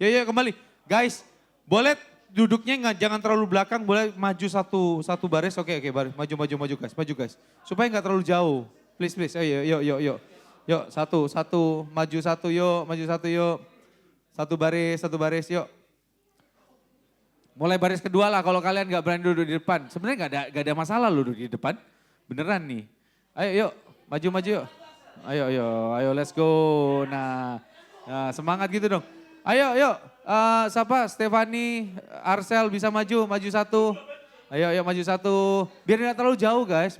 Yuk kembali. Guys, boleh duduknya nggak jangan terlalu belakang, boleh maju satu baris. Oke, baris. Maju guys, maju guys. Supaya nggak terlalu jauh. Please. Ayo, yuk. Yuk, satu, maju satu yuk. Satu baris, yuk. Mulai baris kedua lah kalau kalian nggak berani duduk di depan. Sebenarnya nggak ada masalah lu duduk di depan. Beneran nih. Ayo yuk, maju yuk. Ayo let's go. Nah, semangat gitu dong. Ayo, siapa? Stefani, Arcel bisa maju satu. Ayo maju satu. Biar nggak terlalu jauh guys,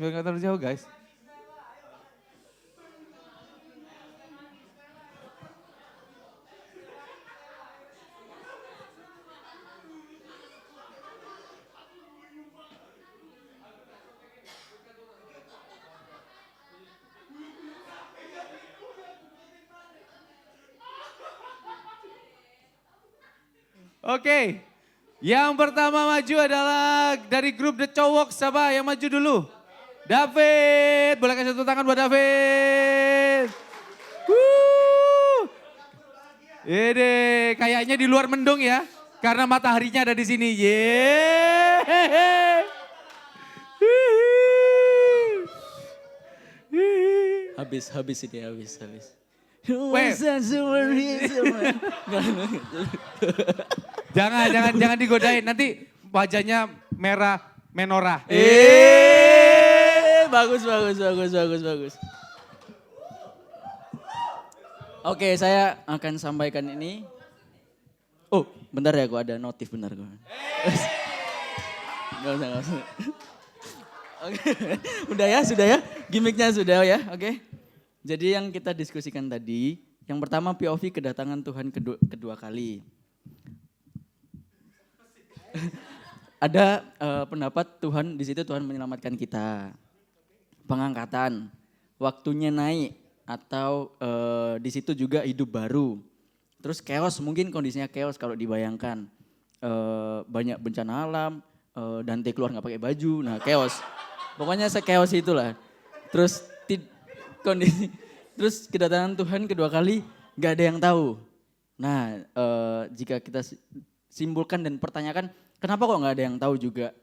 Oke, yang pertama maju adalah dari grup The Cowok. Siapa yang maju dulu? David, boleh kasih tepuk tangan buat David. Ini kayaknya di luar mendung ya, karena mataharinya ada di sini. Yeay. Habis ini, habis. Jangan digodain, nanti wajahnya merah menorah. Bagus. Oke, saya akan sampaikan ini. Oh, bentar ya, gua ada notif bentar gua. Gak usah. Oke, sudah ya. Gimiknya sudah ya, oke. Jadi yang kita diskusikan tadi, yang pertama POV kedatangan Tuhan kedua kali. Ada pendapat Tuhan, di situ Tuhan menyelamatkan kita. Pengangkatan, waktunya naik, atau di situ juga hidup baru. Terus chaos, mungkin kondisinya chaos kalau dibayangkan. Banyak bencana alam, Dante keluar gak pakai baju, nah chaos. Pokoknya se-chaos itulah. Terus kondisi, terus kedatangan Tuhan kedua kali gak ada yang tahu. Nah jika kita simpulkan dan pertanyakan, kenapa kok gak ada yang tahu juga?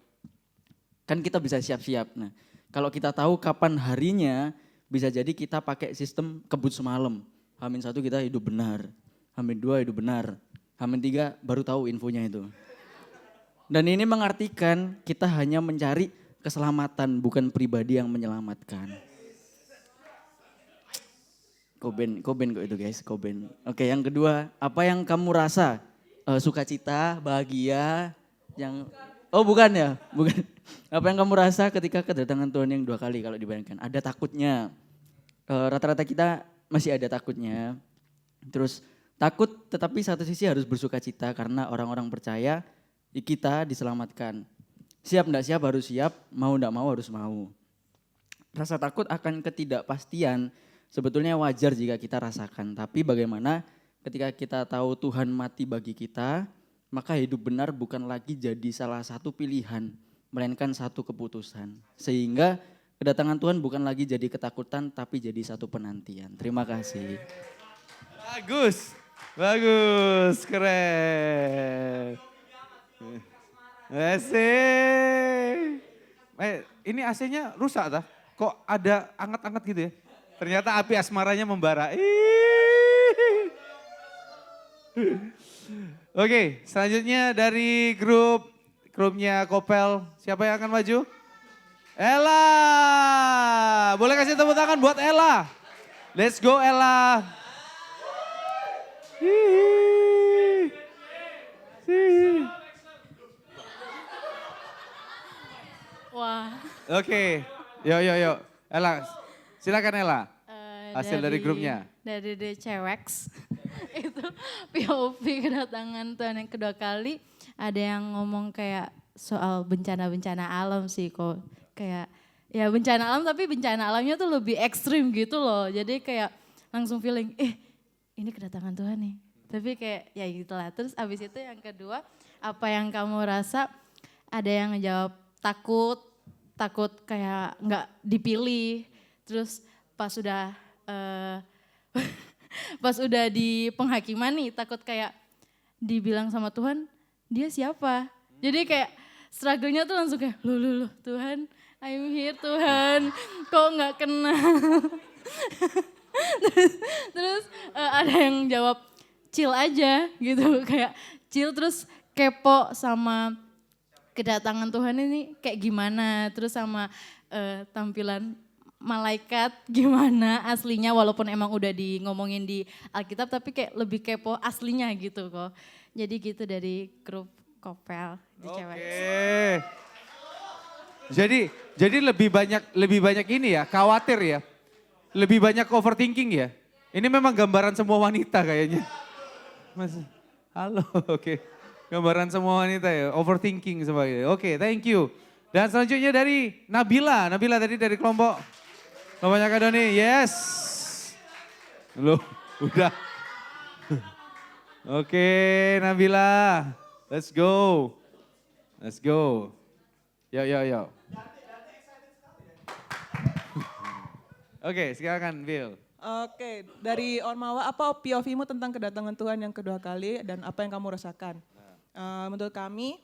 Kan kita bisa siap-siap. Nah kalau kita tahu kapan harinya, bisa jadi kita pakai sistem kebut semalam. H-1 kita hidup benar, H-2 hidup benar, H-3 baru tahu infonya itu. Dan ini mengartikan kita hanya mencari keselamatan, bukan pribadi yang menyelamatkan. Koben kok itu guys, Koben. Oke, yang kedua, apa yang kamu rasa? Sukacita, bahagia, yang... Oh bukan ya, bukan. Apa yang kamu rasa ketika kedatangan Tuhan yang dua kali kalau dibayangkan? Ada takutnya, rata-rata kita masih ada takutnya. Terus takut tetapi satu sisi harus bersukacita karena orang-orang percaya kita diselamatkan. Siap enggak siap harus siap, mau enggak mau harus mau. Rasa takut akan ketidakpastian sebetulnya wajar jika kita rasakan. Tapi bagaimana ketika kita tahu Tuhan mati bagi kita, maka hidup benar bukan lagi jadi salah satu pilihan, melainkan satu keputusan. Sehingga kedatangan Tuhan bukan lagi jadi ketakutan, tapi jadi satu penantian. Terima kasih. Bagus, keren. Asik. Ini AC-nya rusak tah? Kok ada anget-anget gitu ya? Ternyata api asmaranya membara. Oke, selanjutnya dari grupnya Kopel. Siapa yang akan maju? Ella. Boleh kasih tepuk tangan buat Ella. Let's go Ella. Wah. Oke, yuk. Ella, silakan Ella. Hasil dari grupnya. Dari The Cewex. Itu POV kedatangan Tuhan yang kedua kali. Ada yang ngomong kayak soal bencana-bencana alam sih kok. Kayak ya bencana alam tapi bencana alamnya tuh lebih ekstrim gitu loh. Jadi kayak langsung feeling, ini kedatangan Tuhan nih. Tapi kayak ya gitulah. Terus abis itu yang kedua, apa yang kamu rasa? Ada yang ngejawab takut kayak nggak dipilih. Terus pas udah di penghakiman nih takut kayak dibilang sama Tuhan, dia siapa? Jadi kayak struggle-nya tuh langsung kayak, loh Tuhan, I'm here Tuhan, kok nggak kena. Terus ada yang jawab, chill aja gitu, kayak chill terus kepo sama kedatangan Tuhan ini kayak gimana, terus sama tampilan malaikat gimana aslinya, walaupun emang udah di ngomongin di Alkitab tapi kayak lebih kepo aslinya gitu kok. Jadi gitu dari grup Kopel di cewek. Oke. Jadi lebih banyak ini ya, khawatir ya. Lebih banyak overthinking ya. Ini memang gambaran semua wanita kayaknya. Mas, halo, oke. Gambaran semua wanita ya, overthinking sebagainya. Oke, thank you. Dan selanjutnya dari Nabila. Nabila tadi dari kelompoknya Kak Doni. Yes. Loh, udah. Oke, Nabila. Let's go. Let's go. Yo. Oke, silakan Bill. Oke, dari Ormawa, apa POV-mu tentang kedatangan Tuhan yang kedua kali dan apa yang kamu rasakan? Menurut kami,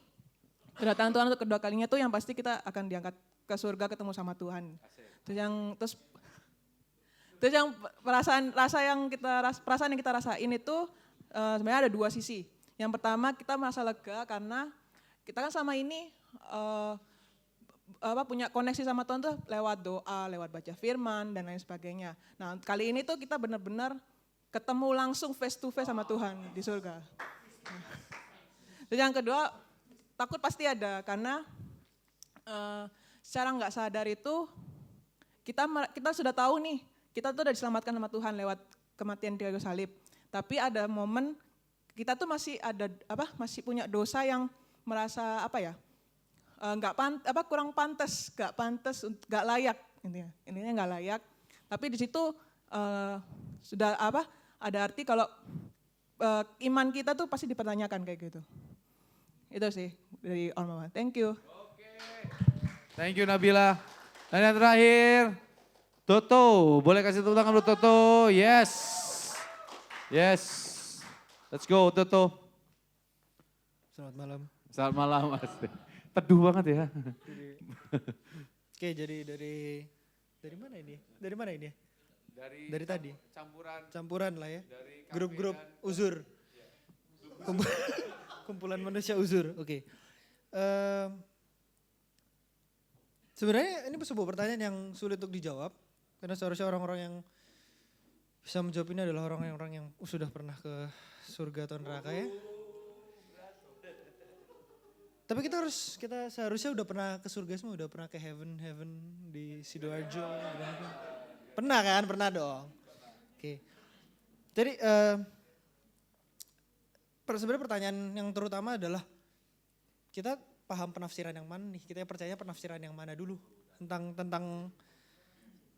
kedatangan Tuhan untuk kedua kalinya tuh yang pasti kita akan diangkat ke surga ketemu sama Tuhan. Terus yang perasaan yang kita rasain itu sebenarnya ada dua sisi. Yang pertama kita merasa lega karena kita kan selama ini punya koneksi sama Tuhan tuh lewat doa, lewat baca firman dan lain sebagainya. Nah kali ini tuh kita benar-benar ketemu langsung face to face sama Tuhan di surga. Terus yang kedua takut pasti ada karena secara nggak sadar itu kita sudah tahu nih kita tuh udah diselamatkan sama Tuhan lewat kematian di kayu salib. Tapi ada momen kita tuh masih punya dosa yang merasa kurang pantas, nggak layak intinya nggak layak. Tapi di situ sudah ada arti kalau iman kita tuh pasti dipertanyakan kayak gitu. Itu sih dari Ormawa. Thank you. Thank you Nabila. Dan yang terakhir, Toto. Boleh kasih tepuk tangan dulu Toto. Yes. Let's go Toto. Selamat malam. Selamat malam Mas. Teduh banget ya. Oke, jadi dari mana ini? Dari tadi. Campuran lah ya. Grup-grup uzur. Kumpulan manusia uzur. Oke. Sebenarnya ini sebuah pertanyaan yang sulit untuk dijawab karena seharusnya orang-orang yang bisa menjawab ini adalah orang-orang yang sudah pernah ke surga atau neraka ya. Tapi kita seharusnya udah pernah ke surga semua, udah pernah ke heaven di Sidoarjo. Pernah kan? Pernah dong. Oke. Jadi sebenarnya pertanyaan yang terutama adalah kita paham penafsiran yang mana nih? Kita percaya penafsiran yang mana dulu tentang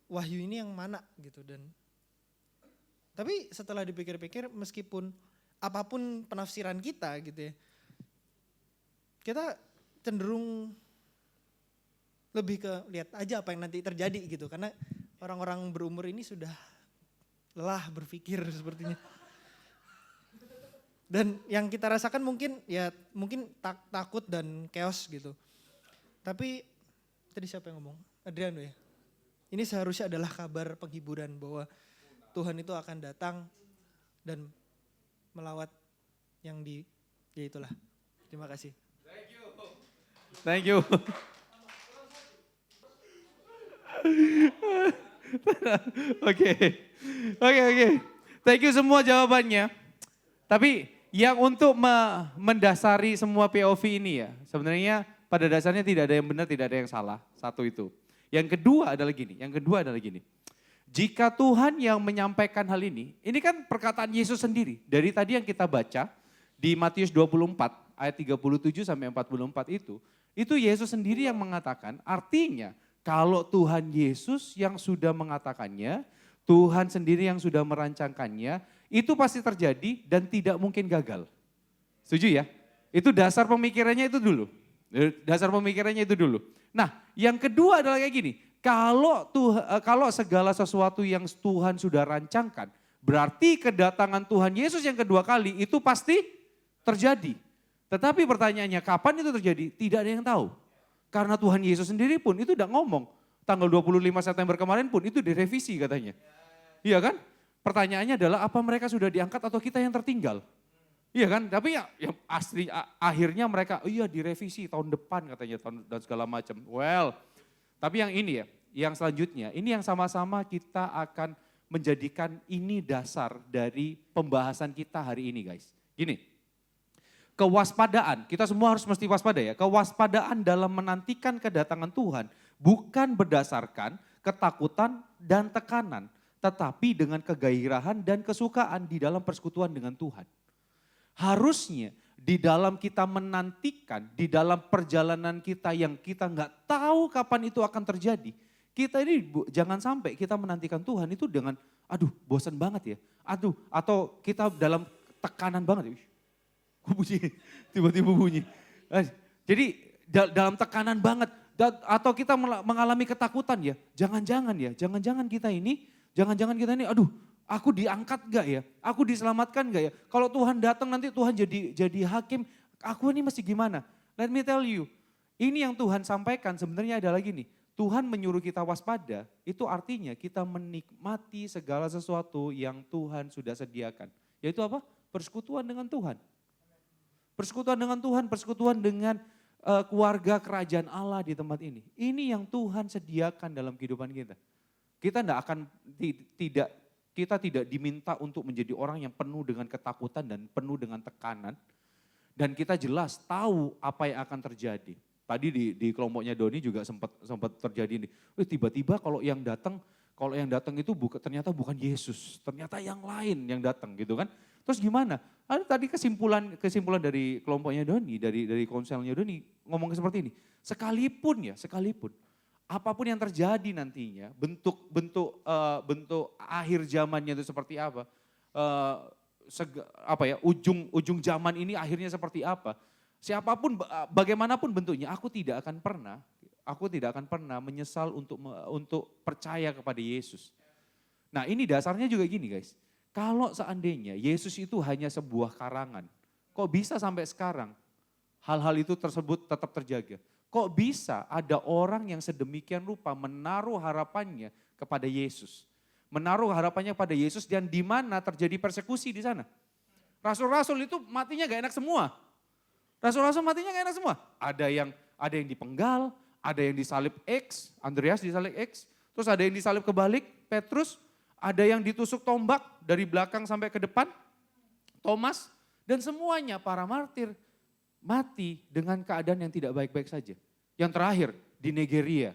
wahyu ini yang mana gitu dan tapi setelah dipikir-pikir meskipun apapun penafsiran kita gitu ya, kita cenderung lebih ke lihat aja apa yang nanti terjadi gitu. Karena orang-orang berumur ini sudah lelah berpikir sepertinya. Dan yang kita rasakan mungkin takut dan chaos gitu. Tapi tadi siapa yang ngomong? Adriano ya? Ini seharusnya adalah kabar penghiburan bahwa Tuhan itu akan datang dan melawat ya itulah. Terima kasih. Thank you. Oke. Thank you semua jawabannya. Tapi yang untuk mendasari semua POV ini ya, sebenarnya pada dasarnya tidak ada yang benar, tidak ada yang salah. Satu itu. Yang kedua adalah gini. Jika Tuhan yang menyampaikan hal ini kan perkataan Yesus sendiri. Dari tadi yang kita baca di Matius 24 ayat 37 sampai 44 itu Yesus sendiri yang mengatakan, artinya kalau Tuhan Yesus yang sudah mengatakannya, Tuhan sendiri yang sudah merancangkannya, itu pasti terjadi dan tidak mungkin gagal. Setuju ya? Itu dasar pemikirannya itu dulu. Nah, yang kedua adalah kayak gini, kalau segala sesuatu yang Tuhan sudah rancangkan, berarti kedatangan Tuhan Yesus yang kedua kali itu pasti terjadi. Tetapi pertanyaannya kapan itu terjadi? Tidak ada yang tahu. Karena Tuhan Yesus sendiri pun itu udah ngomong. Tanggal 25 September kemarin pun itu direvisi katanya. Iya kan? Pertanyaannya adalah apa mereka sudah diangkat atau kita yang tertinggal? Iya kan? Tapi ya asli akhirnya mereka iya direvisi tahun depan katanya dan segala macam. Well, tapi yang ini ya, yang selanjutnya, ini yang sama-sama kita akan menjadikan ini dasar dari pembahasan kita hari ini guys. Gini, kewaspadaan, kita semua harus mesti waspada ya. Kewaspadaan dalam menantikan kedatangan Tuhan bukan berdasarkan ketakutan dan tekanan, tetapi dengan kegairahan dan kesukaan di dalam persekutuan dengan Tuhan. Harusnya di dalam kita menantikan, di dalam perjalanan kita yang kita nggak tahu kapan itu akan terjadi. Kita ini jangan sampai kita menantikan Tuhan itu dengan aduh bosan banget ya. Aduh atau kita dalam tekanan banget ya. Kok bunyi, tiba-tiba bunyi. Jadi dalam tekanan banget atau kita mengalami ketakutan ya. Jangan-jangan kita ini aduh aku diangkat gak ya? Aku diselamatkan gak ya? Kalau Tuhan datang nanti Tuhan jadi hakim, aku ini mesti gimana? Let me tell you, ini yang Tuhan sampaikan sebenarnya adalah gini, Tuhan menyuruh kita waspada, itu artinya kita menikmati segala sesuatu yang Tuhan sudah sediakan. Yaitu apa? Persekutuan dengan Tuhan. Persekutuan dengan Tuhan, persekutuan dengan keluarga kerajaan Allah di tempat ini. Ini yang Tuhan sediakan dalam kehidupan kita. Kita tidak diminta untuk menjadi orang yang penuh dengan ketakutan dan penuh dengan tekanan. Dan kita jelas tahu apa yang akan terjadi. Tadi di kelompoknya Doni juga sempat terjadi ini. Tiba-tiba kalau yang datang itu ternyata bukan Yesus, ternyata yang lain yang datang gitu kan. Terus gimana? Ada tadi kesimpulan dari kelompoknya Doni, dari konselnya Doni ngomong seperti ini. Sekalipun apapun yang terjadi nantinya, bentuk akhir zamannya itu seperti apa, ujung zaman ini akhirnya seperti apa, siapapun, bagaimanapun bentuknya, aku tidak akan pernah menyesal untuk percaya kepada Yesus. Nah ini dasarnya juga gini guys, kalau seandainya Yesus itu hanya sebuah karangan, kok bisa sampai sekarang hal-hal itu tersebut tetap terjaga? Kok bisa ada orang yang sedemikian rupa menaruh harapannya kepada Yesus. Menaruh harapannya kepada Yesus dan di mana terjadi persekusi di sana. Rasul-rasul itu matinya gak enak semua. Rasul-rasul matinya gak enak semua. Ada yang dipenggal, ada yang disalib X, Andreas disalib X. Terus ada yang disalib kebalik, Petrus. Ada yang ditusuk tombak dari belakang sampai ke depan, Thomas. Dan semuanya para martir mati dengan keadaan yang tidak baik-baik saja. Yang terakhir di Nigeria.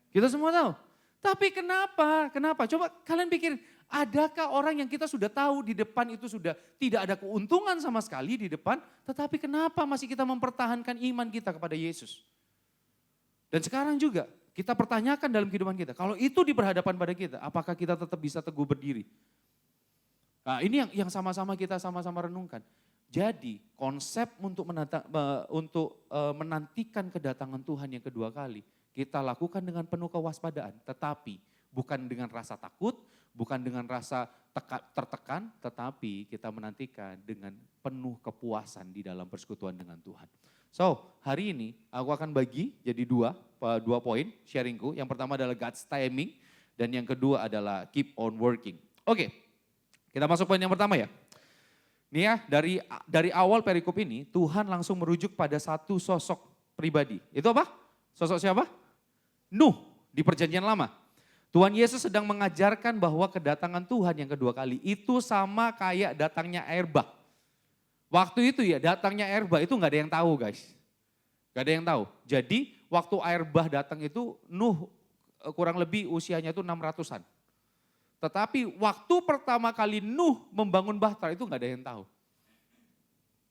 Kita semua tahu. Tapi kenapa? Coba kalian pikir, adakah orang yang kita sudah tahu di depan itu sudah tidak ada keuntungan sama sekali di depan, tetapi kenapa masih kita mempertahankan iman kita kepada Yesus? Dan sekarang juga kita pertanyakan dalam kehidupan kita, kalau itu di berhadapan pada kita, apakah kita tetap bisa teguh berdiri? Nah, ini yang sama-sama kita sama-sama renungkan. Jadi konsep untuk menantikan kedatangan Tuhan yang kedua kali, kita lakukan dengan penuh kewaspadaan, tetapi bukan dengan rasa takut, bukan dengan rasa tertekan, tetapi kita menantikan dengan penuh kepuasan di dalam persekutuan dengan Tuhan. So, hari ini aku akan bagi jadi dua poin sharingku. Yang pertama adalah God's timing dan yang kedua adalah keep on working. Oke, kita masuk poin yang pertama ya. Nih ya, dari awal perikop ini Tuhan langsung merujuk pada satu sosok pribadi. Itu apa? Sosok siapa? Nuh di Perjanjian Lama. Tuhan Yesus sedang mengajarkan bahwa kedatangan Tuhan yang kedua kali itu sama kayak datangnya air bah. Waktu itu ya datangnya air bah itu gak ada yang tahu guys. Gak ada yang tahu. Jadi waktu air bah datang itu Nuh kurang lebih usianya itu 600-an. Tetapi waktu pertama kali Nuh membangun bahtera itu gak ada yang tahu.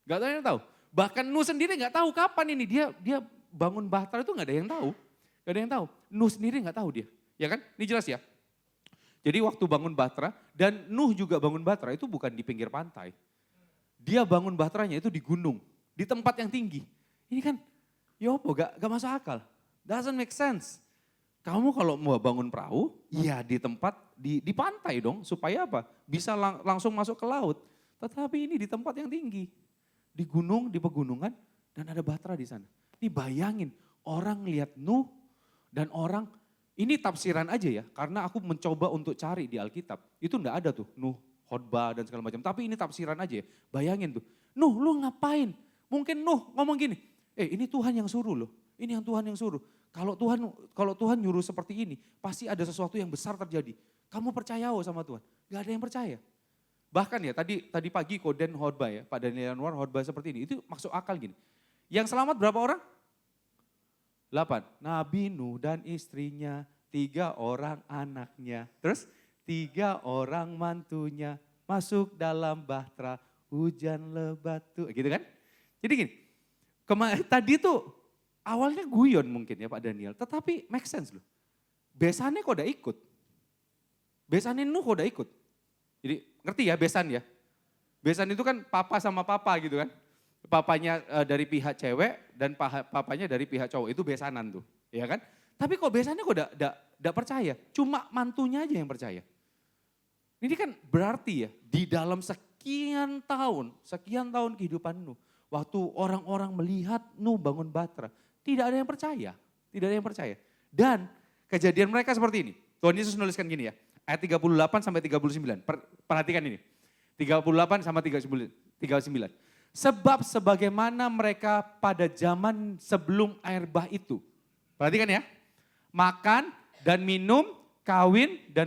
Gak ada yang tahu. Bahkan Nuh sendiri gak tahu kapan ini dia bangun bahtera itu gak ada yang tahu. Gak ada yang tahu. Nuh sendiri gak tahu dia. Ya kan? Ini jelas ya. Jadi waktu bangun bahtera dan Nuh juga bangun bahtera itu bukan di pinggir pantai. Dia bangun bahteranya itu di gunung. Di tempat yang tinggi. Ini kan yopo gak masuk akal. Doesn't make sense. Kamu kalau mau bangun perahu, ya di tempat, di pantai dong, supaya apa? Bisa langsung masuk ke laut. Tetapi ini di tempat yang tinggi. Di gunung, di pegunungan, dan ada Batra di sana. Ini bayangin, orang lihat Nuh dan orang, ini tafsiran aja ya, karena aku mencoba untuk cari di Alkitab. Itu enggak ada tuh, Nuh, khotbah dan segala macam. Tapi ini tafsiran aja ya, bayangin tuh. Nuh, lu ngapain? Mungkin Nuh ngomong gini, ini Tuhan yang suruh loh, ini yang Tuhan yang suruh. Kalau Tuhan nyuruh seperti ini, pasti ada sesuatu yang besar terjadi. Kamu percaya sama Tuhan? Gak ada yang percaya. Bahkan ya tadi pagi Koden khotbah ya, Pak Daniel Anwar khotbah seperti ini, itu masuk akal gini. Yang selamat berapa orang? 8. Nabi Nuh dan istrinya, 3 orang anaknya. Terus 3 orang mantunya masuk dalam bahtera, hujan lebat tuh, gitu kan? Jadi gini, tadi tuh awalnya guyon mungkin ya Pak Daniel, tetapi make sense loh. Besannya kok udah ikut. Besannya Nuh kok udah ikut. Jadi ngerti ya besan ya? Besan itu kan papa sama papa gitu kan. Papanya dari pihak cewek dan papanya dari pihak cowok, itu besanan tuh. Ya kan? Tapi kok besannya kok udah percaya, cuma mantunya aja yang percaya. Ini kan berarti ya di dalam sekian tahun kehidupan Nuh. Waktu orang-orang melihat Nuh bangun Batra, tidak ada yang percaya. Tidak ada yang percaya. Dan kejadian mereka seperti ini. Tuhan Yesus nuliskan gini ya. Ayat 38 sampai 39. Perhatikan ini. 38 sampai 39. Sebab sebagaimana mereka pada zaman sebelum air bah itu. Perhatikan ya. Makan dan minum, kawin dan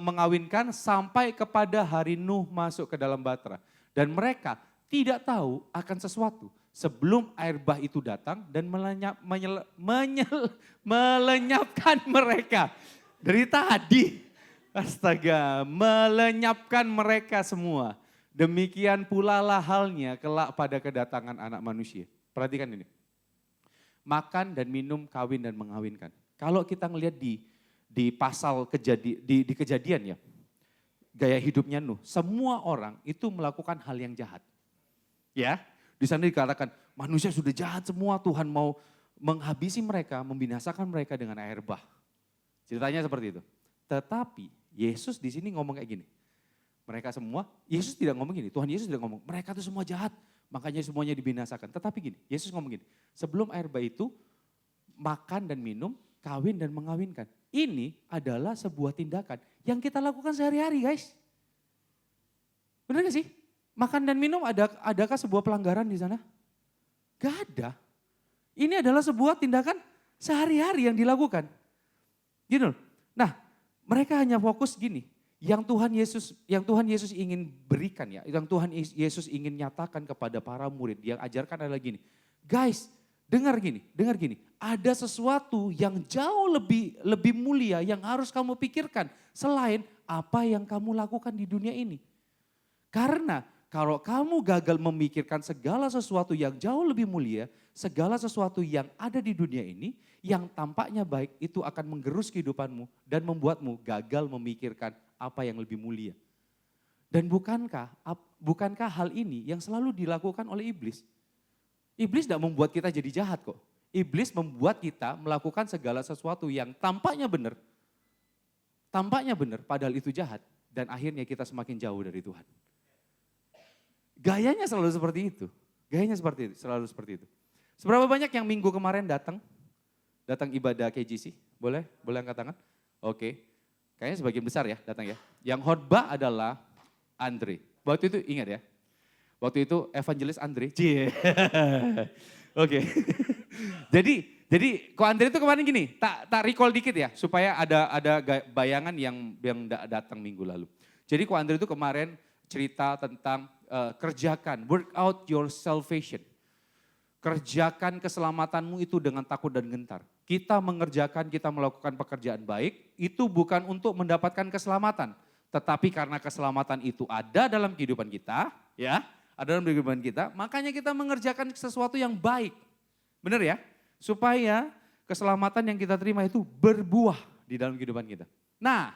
mengawinkan sampai kepada hari Nuh masuk ke dalam Batra. Dan mereka tidak tahu akan sesuatu sebelum air bah itu datang dan melenyapkan mereka. Dari tadi, astaga, melenyapkan mereka semua. Demikian pula lah halnya kelak pada kedatangan anak manusia. Perhatikan ini. Makan dan minum, kawin dan mengawinkan. Kalau kita ngelihat di pasal di kejadian ya, gaya hidupnya Nuh, semua orang itu melakukan hal yang jahat. Ya, di sana dikatakan manusia sudah jahat semua, Tuhan mau menghabisi mereka, membinasakan mereka dengan air bah. Ceritanya seperti itu. Tetapi Yesus di sini ngomong kayak gini. Mereka semua, Yesus tidak ngomong gini, Tuhan Yesus tidak ngomong, mereka itu semua jahat, makanya semuanya dibinasakan. Tetapi gini, Yesus ngomong gini, sebelum air bah itu, makan dan minum, kawin dan mengawinkan. Ini adalah sebuah tindakan yang kita lakukan sehari-hari guys. Benar gak sih? Makan dan minum adakah sebuah pelanggaran di sana? Gak ada. Ini adalah sebuah tindakan sehari-hari yang dilakukan. Gitu loh. Nah, mereka hanya fokus gini, yang Tuhan Yesus ingin berikan ya, yang Tuhan Yesus ingin nyatakan kepada para murid, yang ajarkan adalah gini. Guys, dengar gini, ada sesuatu yang jauh lebih mulia yang harus kamu pikirkan selain apa yang kamu lakukan di dunia ini. Karena kalau kamu gagal memikirkan segala sesuatu yang jauh lebih mulia, segala sesuatu yang ada di dunia ini, yang tampaknya baik itu akan menggerus kehidupanmu dan membuatmu gagal memikirkan apa yang lebih mulia. Dan bukankah hal ini yang selalu dilakukan oleh iblis? Iblis tidak membuat kita jadi jahat kok. Iblis membuat kita melakukan segala sesuatu yang tampaknya benar padahal itu jahat. Dan akhirnya kita semakin jauh dari Tuhan. Gayanya selalu seperti itu. Selalu seperti itu. Seberapa banyak yang minggu kemarin datang ibadah KGC? Boleh angkat tangan? Oke. Kayaknya sebagian besar ya datang ya. Yang khotbah adalah Andre. Waktu itu ingat ya. Waktu itu evangelis Andre. Oke. Jadi kok Andre itu kemarin gini, tak recall dikit ya supaya ada bayangan yang datang minggu lalu. Jadi kok Andre itu kemarin cerita tentang kerjakan, work out your salvation. Kerjakan keselamatanmu itu dengan takut dan gentar. Kita melakukan pekerjaan baik, itu bukan untuk mendapatkan keselamatan. Tetapi karena keselamatan itu ada dalam kehidupan kita, ya, ada dalam kehidupan kita, makanya kita mengerjakan sesuatu yang baik. Benar ya? Supaya keselamatan yang kita terima itu berbuah di dalam kehidupan kita. Nah,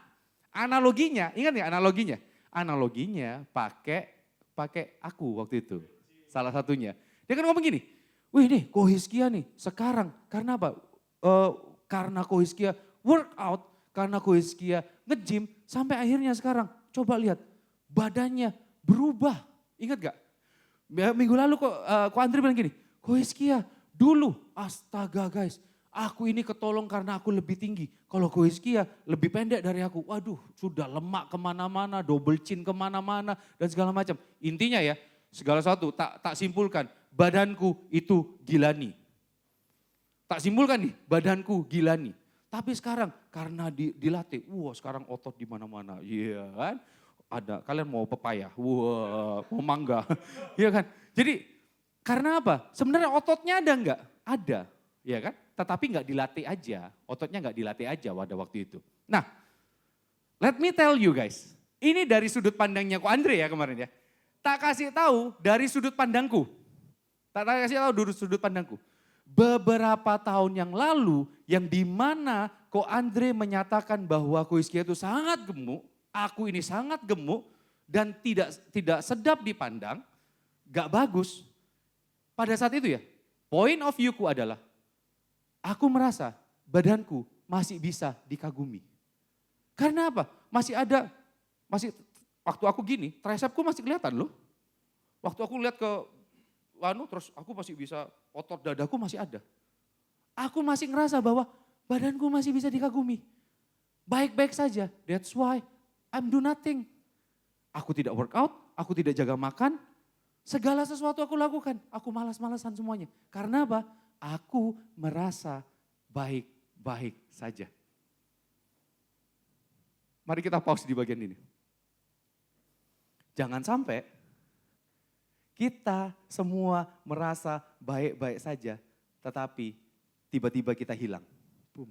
analoginya, ingat ya analoginya? Analoginya pakai aku waktu itu. Salah satunya. Dia kan ngomong gini, wih nih Ko Hizkia nih sekarang karena apa? Karena Ko Hizkia workout, karena Ko Hizkia nge-gym sampai akhirnya sekarang coba lihat badannya berubah. Ingat gak? Minggu lalu kok Andre bilang gini, Ko Hizkia dulu, astaga guys, aku ini ketolong karena aku lebih tinggi. Kalau Ko Hizkia lebih pendek dari aku, waduh sudah lemak kemana-mana, double chin kemana-mana dan segala macam. Intinya ya, segala sesuatu tak simpulkan, badanku itu Gilani. Tak simpulkan nih, badanku Gilani. Tapi sekarang karena dilatih, sekarang otot di mana-mana, iya kan? Ada, kalian mau pepaya, mau mangga, iya kan? Jadi karena apa? Sebenarnya ototnya ada enggak? Ada, ya kan? Tetapi enggak dilatih aja, ototnya enggak dilatih aja pada waktu itu. Nah, let me tell you guys, ini dari sudut pandangnya Ko Andre ya kemarin ya. Tak kasih tahu dari sudut pandangku, tak kasih tahu dari sudut pandangku. Beberapa tahun yang lalu yang dimana Ko Andre menyatakan bahwa Ko Hizkia itu sangat gemuk, aku ini sangat gemuk dan tidak sedap dipandang, gak bagus. Pada saat itu ya, point of view-ku adalah aku merasa badanku masih bisa dikagumi. Karena apa? Masih waktu aku gini, tricepku masih kelihatan loh. Waktu aku lihat ke terus aku masih bisa, otot dadaku masih ada. Aku masih ngerasa bahwa badanku masih bisa dikagumi. Baik-baik saja, that's why I'm do nothing. Aku tidak workout, aku tidak jaga makan, segala sesuatu aku lakukan. Aku malas-malasan semuanya. Karena apa? Aku merasa baik-baik saja. Mari kita pause di bagian ini. Jangan sampai kita semua merasa baik-baik saja, tetapi tiba-tiba kita hilang. Boom.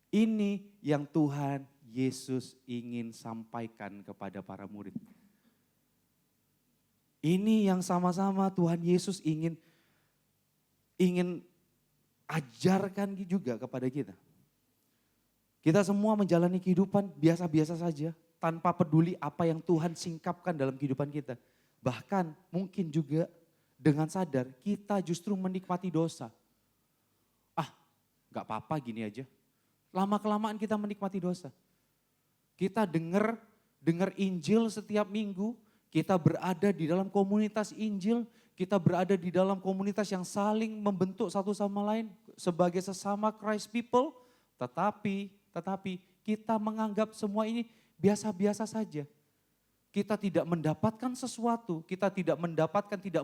Ini yang Tuhan Yesus ingin sampaikan kepada para murid. Ini yang sama-sama Tuhan Yesus ingin ajarkan juga kepada kita. Kita semua menjalani kehidupan biasa-biasa saja, tanpa peduli apa yang Tuhan singkapkan dalam kehidupan kita. Bahkan mungkin juga dengan sadar kita justru menikmati dosa. Gak apa-apa gini aja. Lama-kelamaan kita menikmati dosa. Kita dengar Injil setiap minggu, kita berada di dalam komunitas Injil, kita berada di dalam komunitas yang saling membentuk satu sama lain sebagai sesama Christ people, tetapi kita menganggap semua ini biasa-biasa saja. Kita tidak mendapatkan sesuatu, kita tidak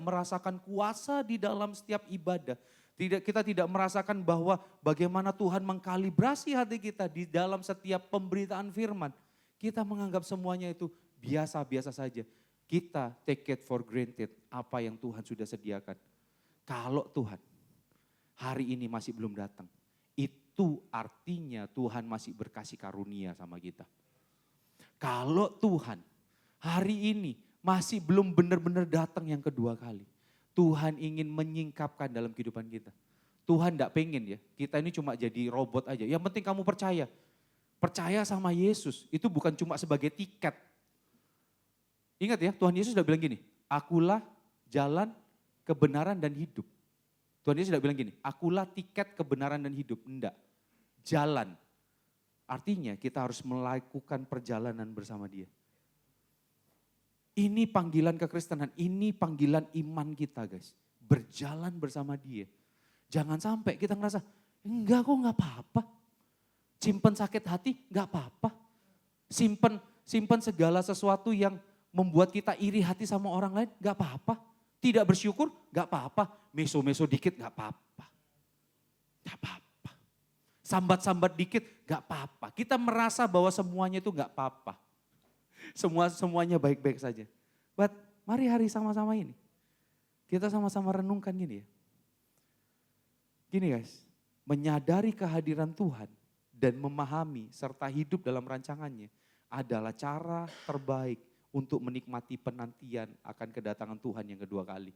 merasakan kuasa di dalam setiap ibadah. Kita tidak merasakan bahwa bagaimana Tuhan mengkalibrasi hati kita di dalam setiap pemberitaan firman. Kita menganggap semuanya itu biasa-biasa saja. Kita take it for granted apa yang Tuhan sudah sediakan. Kalau Tuhan hari ini masih belum datang, itu artinya Tuhan masih berkasih karunia sama kita. Kalau Tuhan hari ini masih belum benar-benar datang yang kedua kali, Tuhan ingin menyingkapkan dalam kehidupan kita. Tuhan tidak pengen ya, kita ini cuma jadi robot aja. Yang penting kamu percaya. Percaya sama Yesus, itu bukan cuma sebagai tiket. Ingat ya, Tuhan Yesus sudah bilang gini, akulah jalan, kebenaran dan hidup. Tuhan Yesus sudah bilang gini, akulah tiket kebenaran dan hidup. Enggak, jalan. Artinya kita harus melakukan perjalanan bersama Dia. Ini panggilan kekristenan, ini panggilan iman kita guys. Berjalan bersama Dia. Jangan sampai kita ngerasa, enggak kok enggak apa-apa. Simpen sakit hati enggak apa-apa. Simpen segala sesuatu yang membuat kita iri hati sama orang lain enggak apa-apa. Tidak bersyukur enggak apa-apa. Meso-meso dikit enggak apa-apa. Enggak apa-apa. Sambat-sambat dikit enggak apa-apa. Kita merasa bahwa semuanya itu enggak apa-apa. Semuanya baik-baik saja. But mari hari sama-sama ini. Kita sama-sama renungkan gini ya. Gini guys, menyadari kehadiran Tuhan dan memahami serta hidup dalam rancangannya adalah cara terbaik untuk menikmati penantian akan kedatangan Tuhan yang kedua kali.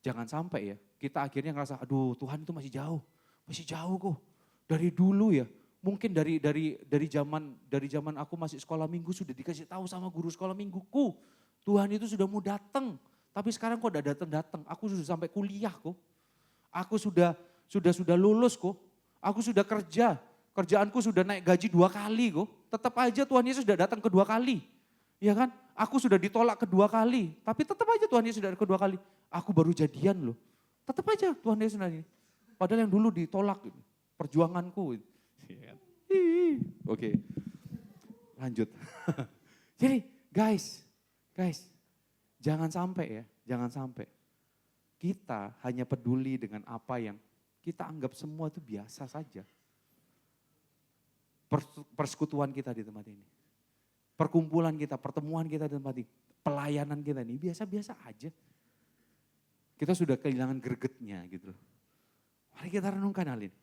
Jangan sampai ya, kita akhirnya ngerasa, aduh Tuhan itu masih jauh kok. Dari dulu ya, mungkin dari zaman aku masih sekolah minggu sudah dikasih tahu sama guru sekolah mingguku, Tuhan itu sudah mau datang. Tapi sekarang kok udah datang, aku sudah sampai kuliah kok. Aku sudah lulus kok. Aku sudah kerjaanku sudah naik gaji 2 kali kok. Tetap aja Tuhan Yesus sudah datang kedua kali. Ya kan? Aku sudah ditolak kedua kali, tapi tetap aja Tuhan Yesus sudah kedua kali. Aku baru jadian loh. Tetap aja Tuhan Yesus ini. Padahal yang dulu ditolak, perjuanganku. Iya kan? Oke, lanjut. Jadi guys, jangan sampai kita hanya peduli dengan apa yang kita anggap semua itu biasa saja. Persekutuan kita di tempat ini, perkumpulan kita, pertemuan kita di tempat ini, pelayanan kita ini biasa-biasa aja. Kita sudah kehilangan gregetnya gitu. Mari kita renungkan hal ini.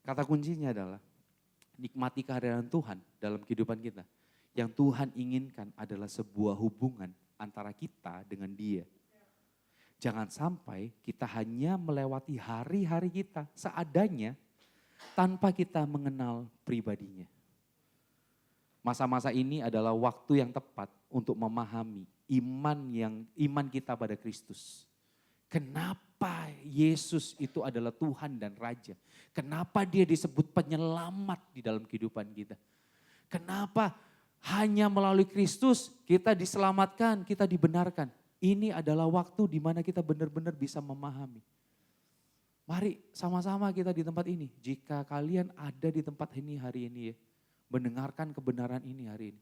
Kata kuncinya adalah nikmati kehadiran Tuhan dalam kehidupan kita. Yang Tuhan inginkan adalah sebuah hubungan antara kita dengan Dia. Jangan sampai kita hanya melewati hari-hari kita seadanya tanpa kita mengenal pribadinya. Masa-masa ini adalah waktu yang tepat untuk memahami iman kita pada Kristus. Kenapa Yesus itu adalah Tuhan dan Raja? Kenapa Dia disebut penyelamat di dalam kehidupan kita? Kenapa hanya melalui Kristus kita diselamatkan, kita dibenarkan? Ini adalah waktu di mana kita benar-benar bisa memahami. Mari sama-sama kita di tempat ini. Jika kalian ada di tempat ini hari ini ya, mendengarkan kebenaran ini hari ini.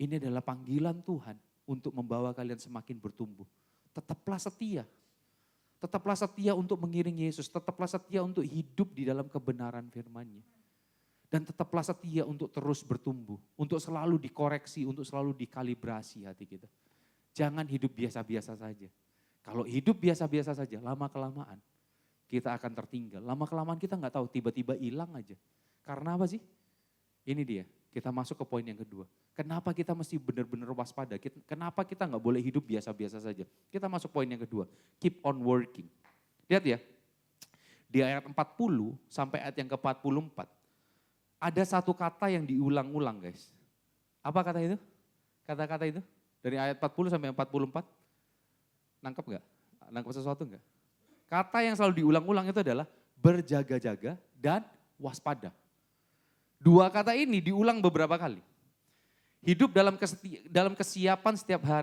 Ini adalah panggilan Tuhan untuk membawa kalian semakin bertumbuh. Tetaplah setia. Tetaplah setia untuk mengiring Yesus. Tetaplah setia untuk hidup di dalam kebenaran firman-Nya. Dan tetaplah setia untuk terus bertumbuh. Untuk selalu dikoreksi, untuk selalu dikalibrasi hati kita. Jangan hidup biasa-biasa saja. Kalau hidup biasa-biasa saja, lama-kelamaan kita akan tertinggal. Lama-kelamaan kita nggak tahu, tiba-tiba hilang aja. Karena apa sih? Ini dia, kita masuk ke poin yang kedua. Kenapa kita mesti benar-benar waspada? Kenapa kita nggak boleh hidup biasa-biasa saja? Kita masuk poin yang kedua, keep on working. Lihat ya, di ayat 40 sampai ayat yang ke-44, ada satu kata yang diulang-ulang guys. Apa kata itu? Kata-kata itu? Dari ayat 40 sampai 44, nangkep nggak? Nangkep sesuatu nggak? Kata yang selalu diulang-ulang itu adalah berjaga-jaga dan waspada. Dua kata ini diulang beberapa kali. Hidup dalam kesiapan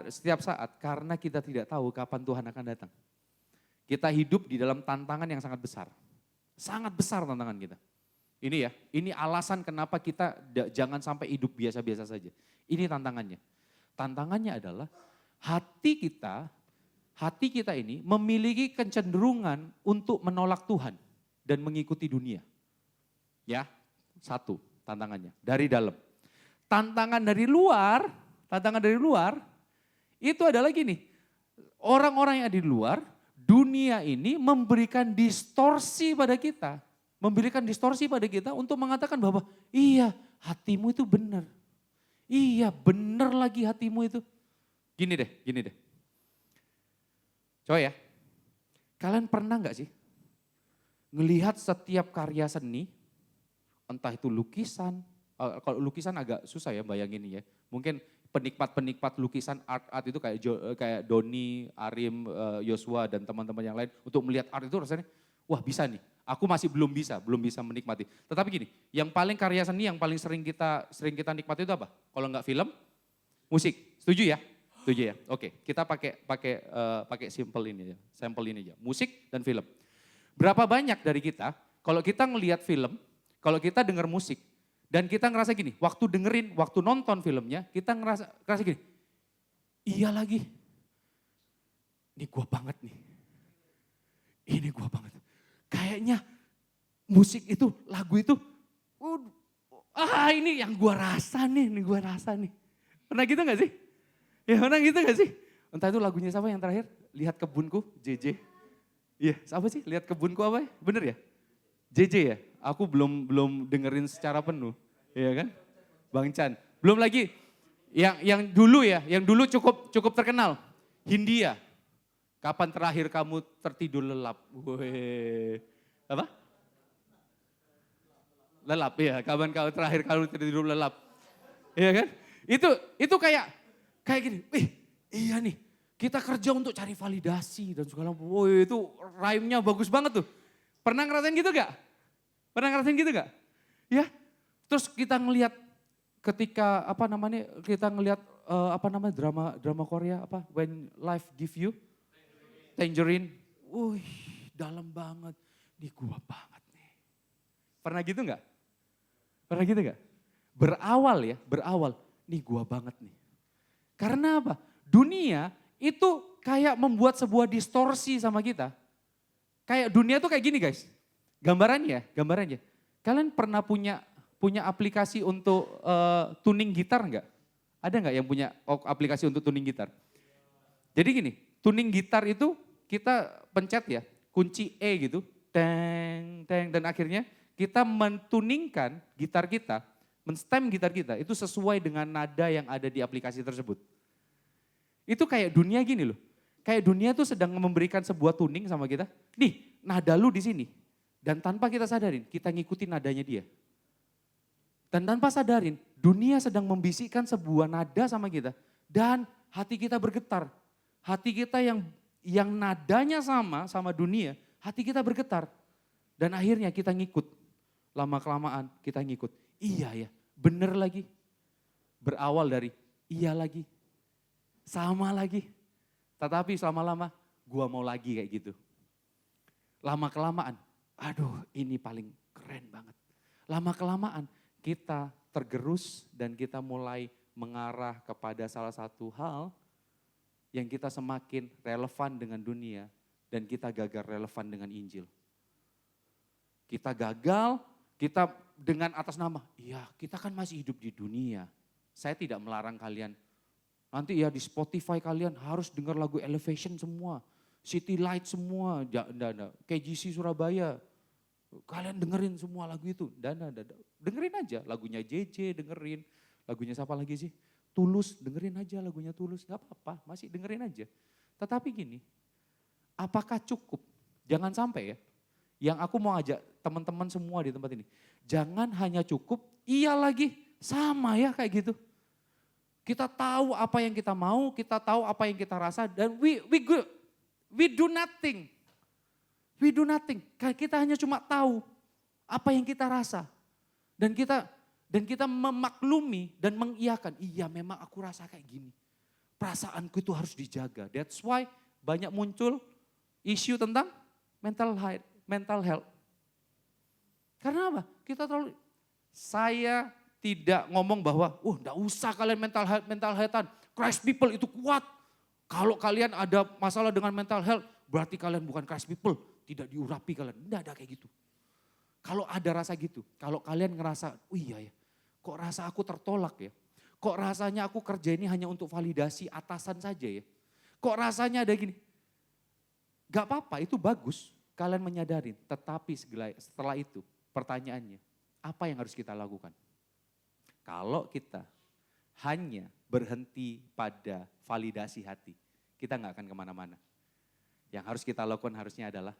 setiap saat karena kita tidak tahu kapan Tuhan akan datang. Kita hidup di dalam tantangan yang sangat besar. Sangat besar tantangan kita. Ini ya, ini alasan kenapa kita jangan sampai hidup biasa-biasa saja. Ini tantangannya. Tantangannya adalah hati kita ini memiliki kecenderungan untuk menolak Tuhan dan mengikuti dunia. Ya, satu tantangannya dari dalam. Tantangan dari luar itu adalah gini. Orang-orang yang ada di luar, dunia ini memberikan distorsi pada kita. Memberikan distorsi pada kita untuk mengatakan bahwa iya hatimu itu benar. Iya benar lagi hatimu itu. Gini deh. Coba ya, kalian pernah gak sih ngelihat setiap karya seni, entah itu lukisan, kalau lukisan agak susah ya bayangin ya. Mungkin penikmat lukisan art itu kayak Doni, Arim, Yosua dan teman-teman yang lain untuk melihat art itu rasanya, wah bisa nih. Aku masih belum bisa menikmati. Tetapi gini, yang paling karya seni yang paling sering kita nikmati itu apa? Kalau nggak film, musik. Setuju ya? Setuju ya? Oke, kita pakai sampel ini aja. Musik dan film. Berapa banyak dari kita, kalau kita ngelihat film, kalau kita dengar musik, dan kita ngerasa gini, waktu nonton filmnya, kita ngerasa gini, iya lagi, ini gua banget nih. Ini gua banget. Kayaknya musik itu, lagu itu, ini yang gua rasa nih. Pernah gitu gak sih? Ya pernah gitu gak sih? Entah itu lagunya siapa yang terakhir? Lihat Kebunku, JJ. Iya, siapa sih? Lihat Kebunku apa ya? Bener ya? JJ ya? Aku belum dengerin secara penuh. Iya kan? Bang Chan. Belum lagi yang dulu cukup terkenal. Hindia. Kapan terakhir kamu tertidur lelap? Weh. Apa? Lelap ya, kapan terakhir kamu tertidur lelap? Iya kan? Itu kayak gini, iya nih, kita kerja untuk cari validasi dan segala macam. Woi itu rhyme-nya bagus banget tuh. Pernah ngerasain gitu gak? Ya, terus kita ngelihat ketika kita ngelihat drama Korea When Life Give You Tangerine. Wih, dalam banget. Di gua banget nih. Pernah gitu nggak? Pernah gitu nggak? Berawal. Nih gua banget nih. Karena apa? Dunia itu kayak membuat sebuah distorsi sama kita. Kayak dunia tuh kayak gini guys. Gambarannya. Kalian pernah punya aplikasi untuk tuning gitar nggak? Ada nggak yang punya aplikasi untuk tuning gitar? Jadi gini, tuning gitar itu kita pencet ya, kunci E gitu, teng, dan akhirnya kita mentuningkan gitar kita, menstem gitar kita, itu sesuai dengan nada yang ada di aplikasi tersebut. Itu kayak dunia gini loh, kayak dunia tuh sedang memberikan sebuah tuning sama kita, nih nada lu di sini, dan tanpa kita sadarin, kita ngikutin nadanya dia. Dan tanpa sadarin, dunia sedang membisikkan sebuah nada sama kita, dan hati kita bergetar. Hati kita yang nadanya sama dunia, hati kita bergetar. Dan akhirnya kita ngikut. Lama-kelamaan kita ngikut. Iya ya, bener lagi. Berawal dari iya lagi. Sama lagi. Tetapi selama-lama gua mau lagi kayak gitu. Lama-kelamaan, aduh ini paling keren banget. Lama-kelamaan kita tergerus dan kita mulai mengarah kepada salah satu hal yang kita semakin relevan dengan dunia dan kita gagal relevan dengan Injil. Kita gagal, kita dengan atas nama, iya kita kan masih hidup di dunia. Saya tidak melarang kalian, nanti ya di Spotify kalian harus dengar lagu Elevation semua, City Light semua, KGC Surabaya. Kalian dengerin semua lagu itu, dengerin aja lagunya JJ, dengerin lagunya siapa lagi sih? Tulus, dengerin aja lagunya Tulus, gak apa-apa, masih dengerin aja. Tetapi gini, apakah cukup? Jangan sampai ya, yang aku mau ajak teman-teman semua di tempat ini, jangan hanya cukup, iya lagi, sama ya kayak gitu. Kita tahu apa yang kita mau, kita tahu apa yang kita rasa, dan we do nothing. We do nothing, kita hanya cuma tahu apa yang kita rasa. Dan kita memaklumi dan mengiyakan, iya memang aku rasa kayak gini. Perasaanku itu harus dijaga. That's why banyak muncul isu tentang mental health. Karena apa? Saya tidak ngomong bahwa, enggak usah kalian mental health-an. Christ people itu kuat. Kalau kalian ada masalah dengan mental health, berarti kalian bukan Christ people. Tidak diurapi kalian, enggak ada kayak gitu. Kalau ada rasa gitu, kalau kalian ngerasa, oh iya ya, kok rasa aku tertolak ya? Kok rasanya aku kerja ini hanya untuk validasi atasan saja ya? Kok rasanya ada gini? Gak apa-apa, itu bagus kalian menyadari. Tetapi setelah itu pertanyaannya, apa yang harus kita lakukan? Kalau kita hanya berhenti pada validasi hati, kita gak akan kemana-mana. Yang harus kita lakukan harusnya adalah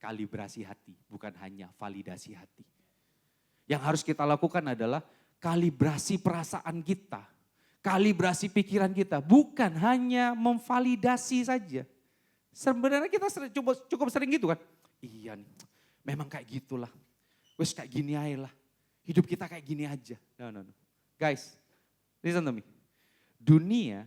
kalibrasi hati, bukan hanya validasi hati. Yang harus kita lakukan adalah kalibrasi perasaan kita, kalibrasi pikiran kita, bukan hanya memvalidasi saja. Sebenarnya kita cukup sering gitu kan, iya nih, memang kayak gitulah, wes kayak gini aja lah, hidup kita kayak gini aja. No. Guys, listen to me. Dunia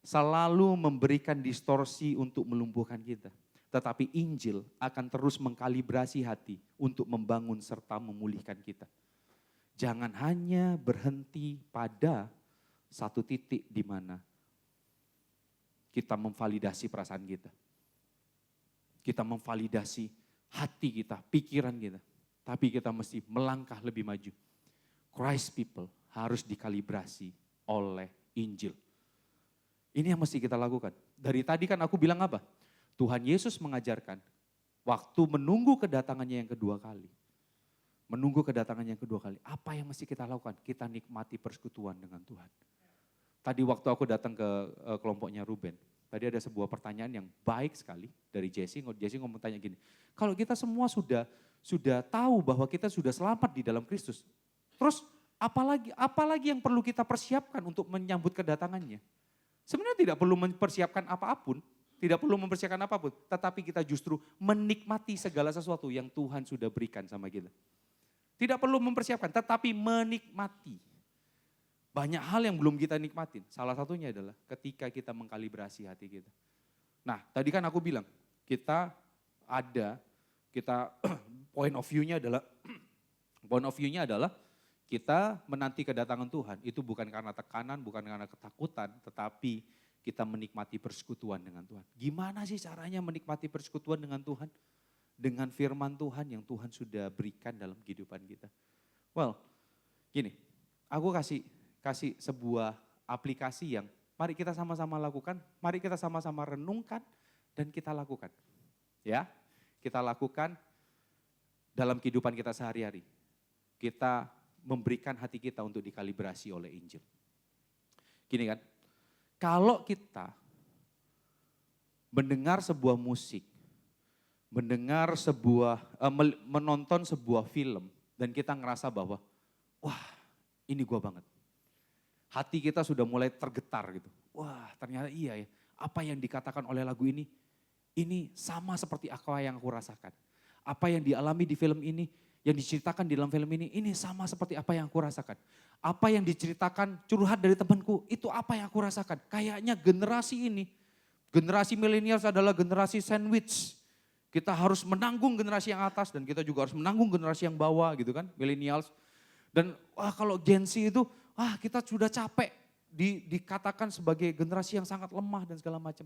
selalu memberikan distorsi untuk melumpuhkan kita. Tetapi Injil akan terus mengkalibrasi hati untuk membangun serta memulihkan kita. Jangan hanya berhenti pada satu titik di mana kita memvalidasi perasaan kita. Kita memvalidasi hati kita, pikiran kita. Tapi kita mesti melangkah lebih maju. Christ people harus dikalibrasi oleh Injil. Ini yang mesti kita lakukan. Dari tadi kan aku bilang apa? Tuhan Yesus mengajarkan waktu menunggu kedatangannya yang kedua kali. Menunggu kedatangannya yang kedua kali. Apa yang mesti kita lakukan? Kita nikmati persekutuan dengan Tuhan. Tadi waktu aku datang ke kelompoknya Ruben. Tadi ada sebuah pertanyaan yang baik sekali dari Jesse. Jesse ngomong tanya gini. Kalau kita semua sudah tahu bahwa kita sudah selamat di dalam Kristus. Terus apalagi yang perlu kita persiapkan untuk menyambut kedatangannya? Sebenarnya tidak perlu mempersiapkan apapun. Tidak perlu mempersiapkan apapun, tetapi kita justru menikmati segala sesuatu yang Tuhan sudah berikan sama kita. Tidak perlu mempersiapkan, tetapi menikmati. banyak hal yang belum kita nikmatin. Salah satunya adalah ketika kita mengkalibrasi hati kita. Nah, tadi kan aku bilang, kita point of view-nya adalah kita menanti kedatangan Tuhan. Itu bukan karena tekanan, bukan karena ketakutan, tetapi kita menikmati persekutuan dengan Tuhan. Gimana sih caranya menikmati persekutuan dengan Tuhan? Dengan firman Tuhan yang Tuhan sudah berikan dalam kehidupan kita. Well, gini, aku kasih sebuah aplikasi yang mari kita sama-sama lakukan, mari kita sama-sama renungkan dan kita lakukan. Ya, kita lakukan dalam kehidupan kita sehari-hari. Kita memberikan hati kita untuk dikalibrasi oleh Injil. Gini kan, kalau kita mendengar sebuah musik, menonton sebuah film, dan kita ngerasa bahwa, wah ini gua banget. Hati kita sudah mulai tergetar gitu. Wah ternyata iya ya, apa yang dikatakan oleh lagu ini sama seperti apa yang aku rasakan. Apa yang dialami di film ini, yang diceritakan di dalam film ini sama seperti apa yang aku rasakan. Apa yang diceritakan curhat dari temanku, itu apa yang aku rasakan. Kayaknya generasi milenial adalah generasi sandwich. Kita harus menanggung generasi yang atas dan kita juga harus menanggung generasi yang bawah gitu kan, millennials. Dan kalau Gen Z itu, kita sudah capek dikatakan sebagai generasi yang sangat lemah dan segala macam.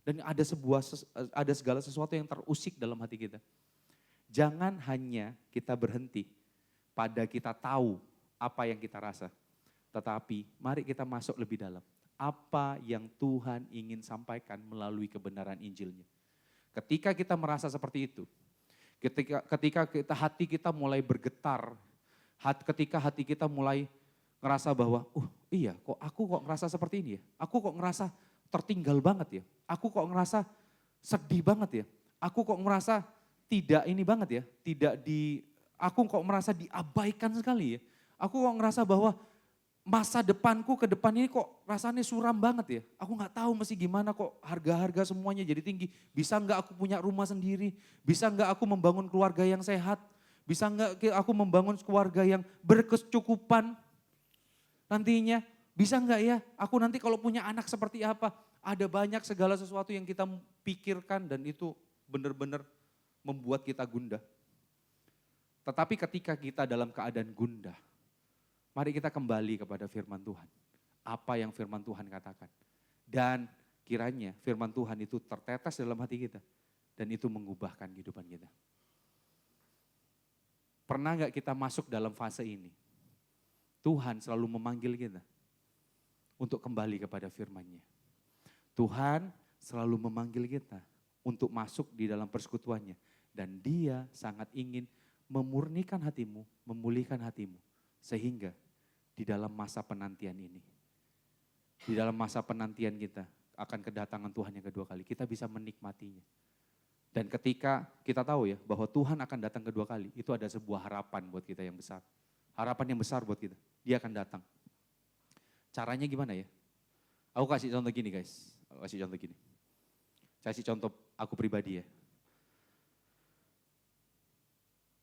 Dan ada segala sesuatu yang terusik dalam hati kita. Jangan hanya kita berhenti pada kita tahu apa yang kita rasa. Tetapi mari kita masuk lebih dalam. Apa yang Tuhan ingin sampaikan melalui kebenaran Injilnya. Ketika kita merasa seperti itu, ketika hati kita mulai bergetar, ketika hati kita mulai ngerasa bahwa, iya aku kok ngerasa seperti ini ya, aku kok ngerasa tertinggal banget ya, aku kok ngerasa sedih banget ya, aku kok ngerasa tidak ini banget ya, aku kok merasa diabaikan sekali ya, aku kok ngerasa bahwa masa depanku ke depan ini kok rasanya suram banget ya. Aku gak tahu mesti gimana kok harga-harga semuanya jadi tinggi. Bisa gak aku punya rumah sendiri? Bisa gak aku membangun keluarga yang sehat? Bisa gak aku membangun keluarga yang berkecukupan nantinya? Bisa gak ya aku nanti kalau punya anak seperti apa? Ada banyak segala sesuatu yang kita pikirkan dan itu benar-benar membuat kita gundah. Tetapi ketika kita dalam keadaan gundah, mari kita kembali kepada firman Tuhan. Apa yang firman Tuhan katakan. Dan kiranya firman Tuhan itu tertetes dalam hati kita. Dan itu mengubahkan kehidupan kita. Pernah gak kita masuk dalam fase ini? Tuhan selalu memanggil kita untuk kembali kepada firman-Nya. Tuhan selalu memanggil kita untuk masuk di dalam persekutuannya. Dan Dia sangat ingin memurnikan hatimu, memulihkan hatimu. Sehingga di dalam masa penantian ini, di dalam masa penantian kita akan kedatangan Tuhan yang kedua kali, kita bisa menikmatinya. Dan ketika kita tahu ya bahwa Tuhan akan datang kedua kali, itu ada sebuah harapan buat kita yang besar. Harapan yang besar buat kita, Dia akan datang. Caranya gimana ya? Aku kasih contoh gini guys, Saya kasih contoh aku pribadi ya.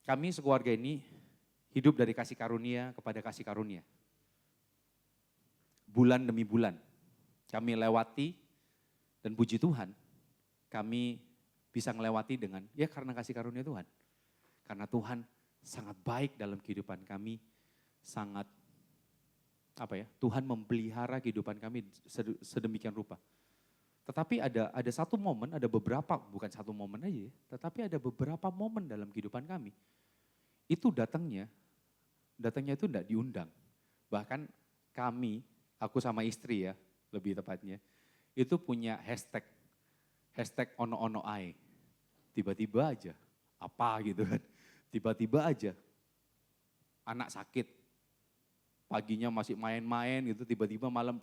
Kami sekeluarga ini hidup dari kasih karunia kepada kasih karunia. Bulan demi bulan kami lewati dan puji Tuhan kami bisa melewati dengan karena kasih karunia Tuhan. Karena Tuhan sangat baik dalam kehidupan kami, sangat Tuhan memelihara kehidupan kami sedemikian rupa. Tetapi ada satu momen, bukan satu momen aja ya, tetapi ada beberapa momen dalam kehidupan kami. Itu datangnya itu enggak diundang. Bahkan kami, aku sama istri ya, lebih tepatnya, itu punya hashtag ono-ono ae. Tiba-tiba aja, apa gitu kan. Tiba-tiba aja, anak sakit. Paginya masih main-main gitu, tiba-tiba malam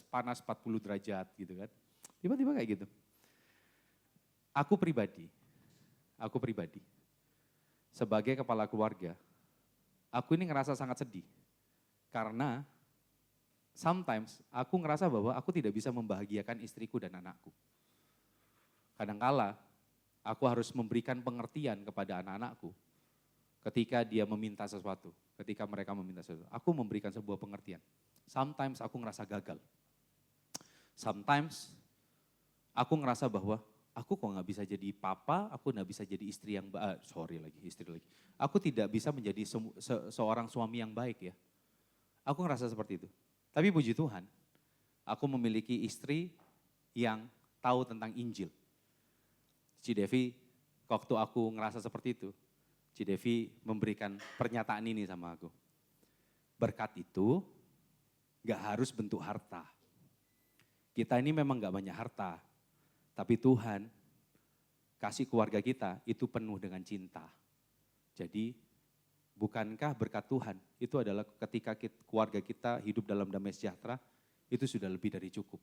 panas 40 derajat gitu kan. Tiba-tiba kayak gitu. Aku pribadi, sebagai kepala keluarga, aku ini ngerasa sangat sedih. Karena sometimes aku ngerasa bahwa aku tidak bisa membahagiakan istriku dan anakku. Kadangkala aku harus memberikan pengertian kepada anak-anakku ketika dia meminta sesuatu, ketika mereka meminta sesuatu. Aku memberikan sebuah pengertian. Sometimes aku ngerasa gagal. Sometimes aku ngerasa bahwa aku kok nggak bisa jadi papa, aku nggak bisa jadi istri yang istri lagi. Aku tidak bisa menjadi seorang suami yang baik ya. Aku ngerasa seperti itu. Tapi puji Tuhan, aku memiliki istri yang tahu tentang Injil. Ci Devi, waktu aku ngerasa seperti itu, Ci Devi memberikan pernyataan ini sama aku. Berkat itu gak harus bentuk harta. Kita ini memang gak banyak harta, tapi Tuhan kasih keluarga kita itu penuh dengan cinta. Jadi bukankah berkat Tuhan itu adalah ketika keluarga kita hidup dalam damai sejahtera, itu sudah lebih dari cukup.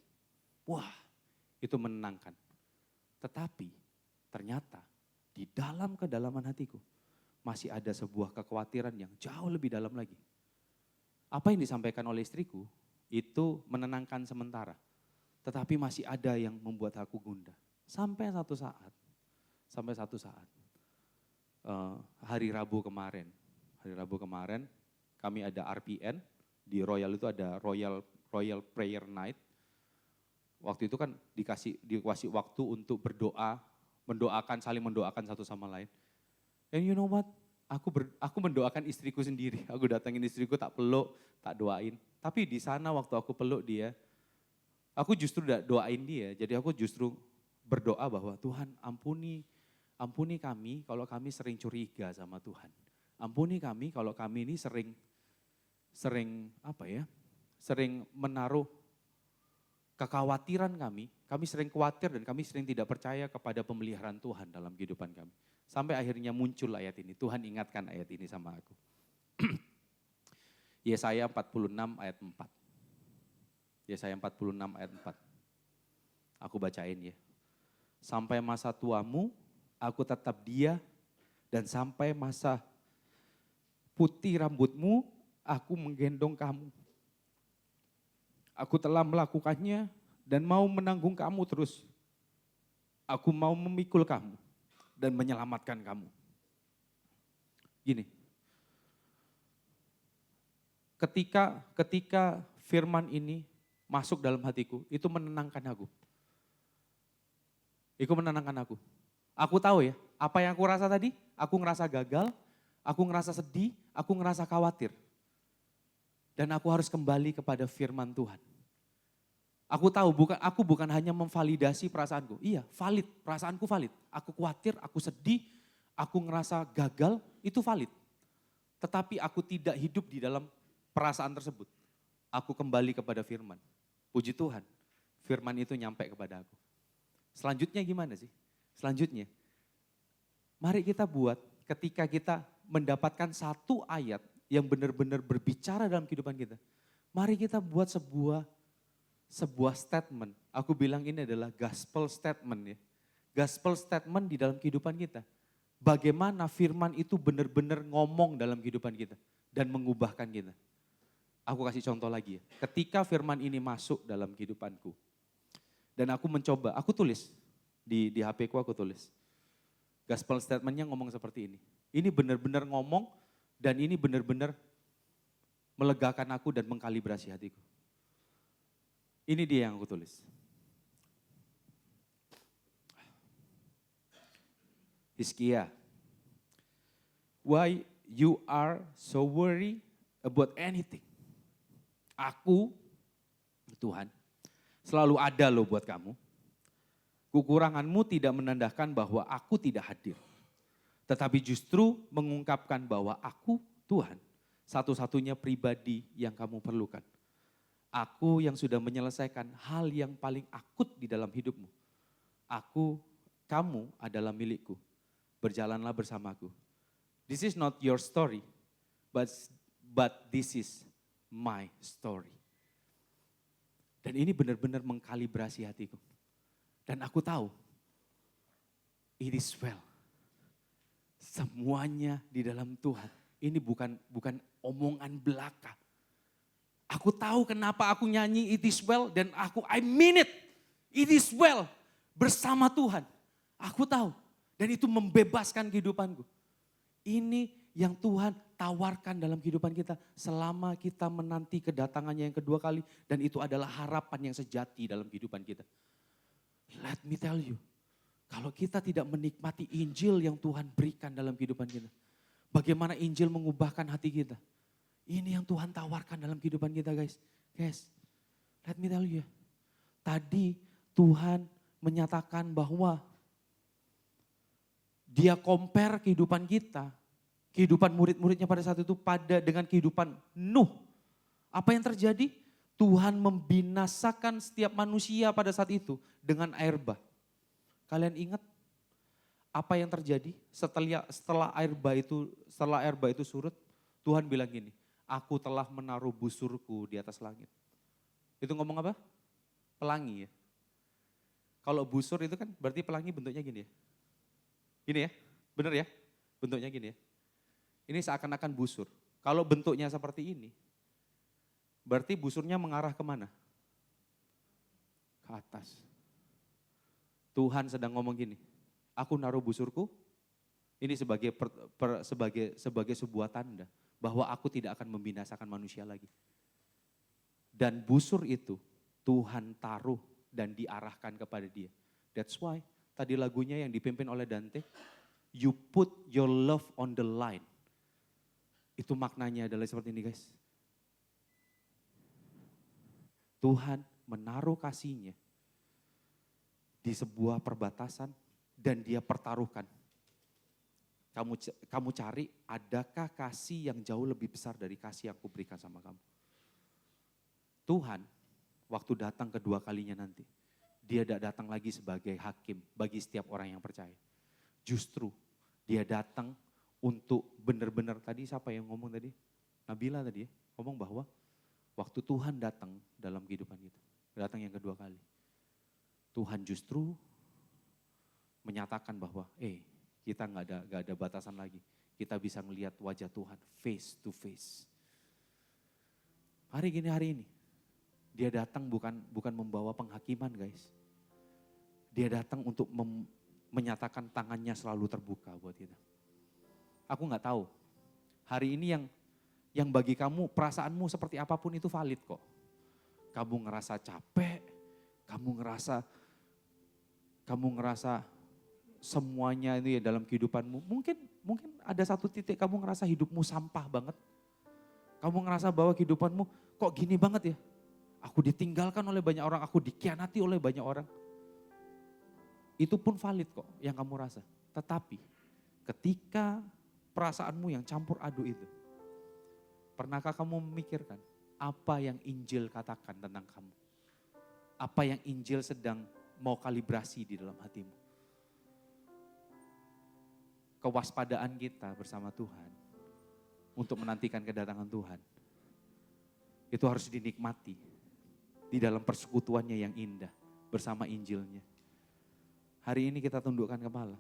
Wah, itu menenangkan. Tetapi ternyata di dalam kedalaman hatiku masih ada sebuah kekhawatiran yang jauh lebih dalam lagi. Apa yang disampaikan oleh istriku itu menenangkan sementara. Tetapi masih ada yang membuat aku gundah. Sampai satu saat, hari Rabu kemarin kami ada RPN, di Royal itu ada Royal Prayer Night. Waktu itu kan dikasih waktu untuk berdoa, saling mendoakan satu sama lain. And you know what? Aku mendoakan istriku sendiri. Aku datangin istriku, tak peluk, tak doain. Tapi di sana waktu aku peluk dia, aku justru doain dia. Jadi aku justru berdoa bahwa Tuhan ampuni kami kalau kami sering curiga sama Tuhan. Ampuni kami kalau kami ini sering menaruh kekhawatiran kami sering khawatir dan kami sering tidak percaya kepada pemeliharaan Tuhan dalam kehidupan kami. Sampai akhirnya muncul ayat ini, Tuhan ingatkan ayat ini sama aku. Yesaya 46 ayat 4. Yesaya 46 ayat 4. Aku bacain ya. Sampai masa tuamu, aku tetap dia, dan sampai masa putih rambutmu, aku menggendong kamu. Aku telah melakukannya dan mau menanggung kamu terus. Aku mau memikul kamu dan menyelamatkan kamu. Gini, ketika firman ini masuk dalam hatiku, itu menenangkan aku. Itu menenangkan aku. Aku tahu ya, apa yang aku rasa tadi, aku ngerasa gagal, aku ngerasa sedih, aku ngerasa khawatir. Dan aku harus kembali kepada firman Tuhan. Aku tahu, aku bukan hanya memvalidasi perasaanku. Iya, valid, perasaanku valid. Aku khawatir, aku sedih, aku ngerasa gagal, itu valid. Tetapi aku tidak hidup di dalam perasaan tersebut. Aku kembali kepada firman. Puji Tuhan, firman itu nyampe kepada aku. Selanjutnya gimana sih? Selanjutnya, mari kita buat ketika kita mendapatkan satu ayat yang benar-benar berbicara dalam kehidupan kita. Mari kita buat sebuah statement. Aku bilang ini adalah gospel statement ya. Gospel statement di dalam kehidupan kita. Bagaimana firman itu benar-benar ngomong dalam kehidupan kita dan mengubahkan kita. Aku kasih contoh lagi ya. Ketika firman ini masuk dalam kehidupanku dan aku mencoba, aku tulis di HP ku, aku tulis. Gospel statementnya ngomong seperti ini. Ini benar-benar ngomong dan ini benar-benar melegakan aku dan mengkalibrasi hatiku. Ini dia yang aku tulis. Hizkia, why you are so worried about anything? Aku, Tuhan, selalu ada loh buat kamu. Kekuranganmu tidak menandakan bahwa aku tidak hadir. Tetapi justru mengungkapkan bahwa aku, Tuhan, satu-satunya pribadi yang kamu perlukan. Aku yang sudah menyelesaikan hal yang paling akut di dalam hidupmu. Kamu adalah milikku. Berjalanlah bersamaku. This is not your story, but this is my story. Dan ini benar-benar mengkalibrasi hatiku. Dan aku tahu, it is well. Semuanya di dalam Tuhan. Ini bukan omongan belaka. Aku tahu kenapa aku nyanyi it is well dan I mean it. It is well bersama Tuhan. Aku tahu dan itu membebaskan kehidupanku. Ini yang Tuhan tawarkan dalam kehidupan kita selama kita menanti kedatangannya yang kedua kali. Dan itu adalah harapan yang sejati dalam kehidupan kita. Let me tell you, kalau kita tidak menikmati Injil yang Tuhan berikan dalam kehidupan kita. Bagaimana Injil mengubahkan hati kita. Ini yang Tuhan tawarkan dalam kehidupan kita guys. Guys, let me tell you. Tadi Tuhan menyatakan bahwa Dia compare kehidupan kita, kehidupan murid-muridnya pada saat itu dengan kehidupan Nuh. Apa yang terjadi? Tuhan membinasakan setiap manusia pada saat itu dengan air bah. Kalian ingat apa yang terjadi setelah air bah itu surut? Tuhan bilang gini, aku telah menaruh busurku di atas langit. Itu ngomong apa? Pelangi ya. Kalau busur itu kan berarti pelangi bentuknya gini ya. Gini ya, bener ya? Bentuknya gini ya. Ini seakan-akan busur. Kalau bentuknya seperti ini, berarti busurnya mengarah kemana? Ke atas. Tuhan sedang ngomong gini, aku naruh busurku, ini sebagai sebuah tanda bahwa aku tidak akan membinasakan manusia lagi. Dan busur itu Tuhan taruh dan diarahkan kepada dia. That's why tadi lagunya yang dipimpin oleh Dante, you put your love on the line. Itu maknanya adalah seperti ini guys. Tuhan menaruh kasihnya di sebuah perbatasan dan dia pertaruhkan. Kamu cari, adakah kasih yang jauh lebih besar dari kasih yang kuberikan sama kamu? Tuhan, waktu datang kedua kalinya nanti, dia tidak datang lagi sebagai hakim bagi setiap orang yang percaya. Justru dia datang untuk benar-benar, tadi siapa yang ngomong tadi? Nabila tadi ya, ngomong bahwa waktu Tuhan datang dalam kehidupan kita, datang yang kedua kali. Tuhan justru menyatakan bahwa kita nggak ada batasan lagi. Kita bisa melihat wajah Tuhan face to face. Hari ini, dia datang bukan membawa penghakiman guys. Dia datang untuk menyatakan tangannya selalu terbuka buat kita. Aku nggak tahu, hari ini yang bagi kamu perasaanmu seperti apapun itu valid kok. Kamu ngerasa capek, kamu ngerasa semuanya itu ya dalam kehidupanmu. Mungkin ada satu titik kamu ngerasa hidupmu sampah banget. Kamu ngerasa bahwa kehidupanmu kok gini banget ya. Aku ditinggalkan oleh banyak orang, aku dikhianati oleh banyak orang. Itu pun valid kok yang kamu rasa. Tetapi ketika perasaanmu yang campur aduk itu, pernahkah kamu memikirkan apa yang Injil katakan tentang kamu? Apa yang Injil sedang mau kalibrasi di dalam hatimu? Kewaspadaan kita bersama Tuhan untuk menantikan kedatangan Tuhan, itu harus dinikmati di dalam persekutuannya yang indah bersama Injilnya. Hari ini kita tundukkan kepala.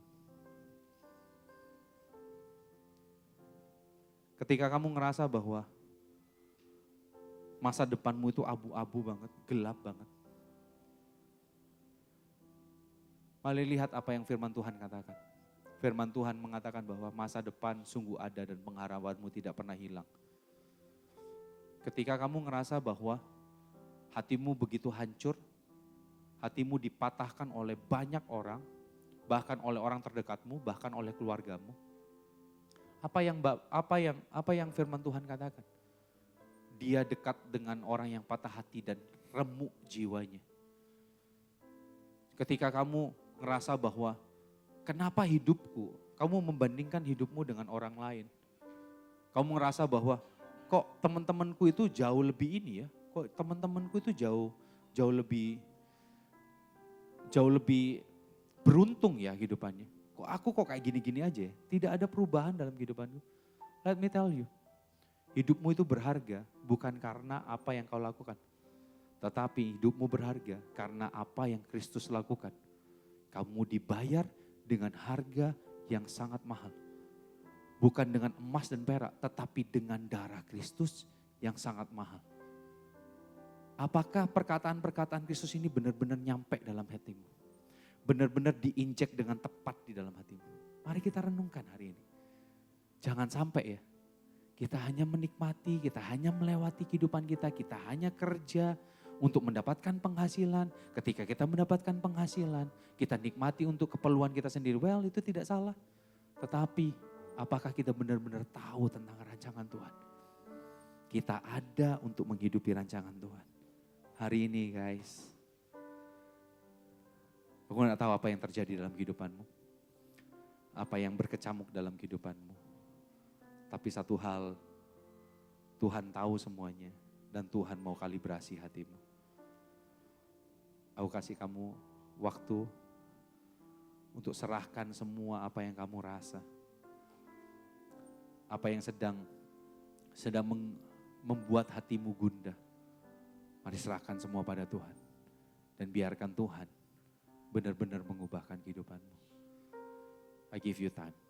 Ketika kamu ngerasa bahwa masa depanmu itu abu-abu banget, gelap banget. Mari lihat apa yang firman Tuhan katakan. Firman Tuhan mengatakan bahwa masa depan sungguh ada dan pengharapanmu tidak pernah hilang. Ketika kamu ngerasa bahwa hatimu begitu hancur, hatimu dipatahkan oleh banyak orang, bahkan oleh orang terdekatmu, bahkan oleh keluargamu. Apa yang firman Tuhan katakan? Dia dekat dengan orang yang patah hati dan remuk jiwanya. Ketika kamu ngerasa bahwa kenapa hidupku, kamu membandingkan hidupmu dengan orang lain. Kamu ngerasa bahwa kok teman-temanku itu jauh lebih ini ya, kok teman-temanku itu jauh lebih beruntung ya hidupannya. Kok aku kayak gini-gini aja ya? Tidak ada perubahan dalam kehidupanku. Let me tell you, hidupmu itu berharga bukan karena apa yang kau lakukan. Tetapi hidupmu berharga karena apa yang Kristus lakukan. Kamu dibayar dengan harga yang sangat mahal. Bukan dengan emas dan perak, tetapi dengan darah Kristus yang sangat mahal. Apakah perkataan-perkataan Kristus ini benar-benar nyampe dalam hatimu? Benar-benar diinjek dengan tepat di dalam hatimu. Mari kita renungkan hari ini. Jangan sampai ya, Kita hanya menikmati, kita hanya melewati kehidupan kita hanya kerja untuk mendapatkan penghasilan. Ketika kita mendapatkan penghasilan, kita nikmati untuk keperluan kita sendiri. Well, itu tidak salah. Tetapi apakah kita benar-benar tahu tentang rancangan Tuhan? Kita ada untuk menghidupi rancangan Tuhan. Hari ini guys, aku gak tahu apa yang terjadi dalam kehidupanmu. Apa yang berkecamuk dalam kehidupanmu. Tapi satu hal, Tuhan tahu semuanya dan Tuhan mau kalibrasi hatimu. Aku kasih kamu waktu untuk serahkan semua apa yang kamu rasa. Apa yang sedang membuat hatimu gundah. Mari serahkan semua pada Tuhan. Dan biarkan Tuhan benar-benar mengubahkan kehidupanmu. I give you time.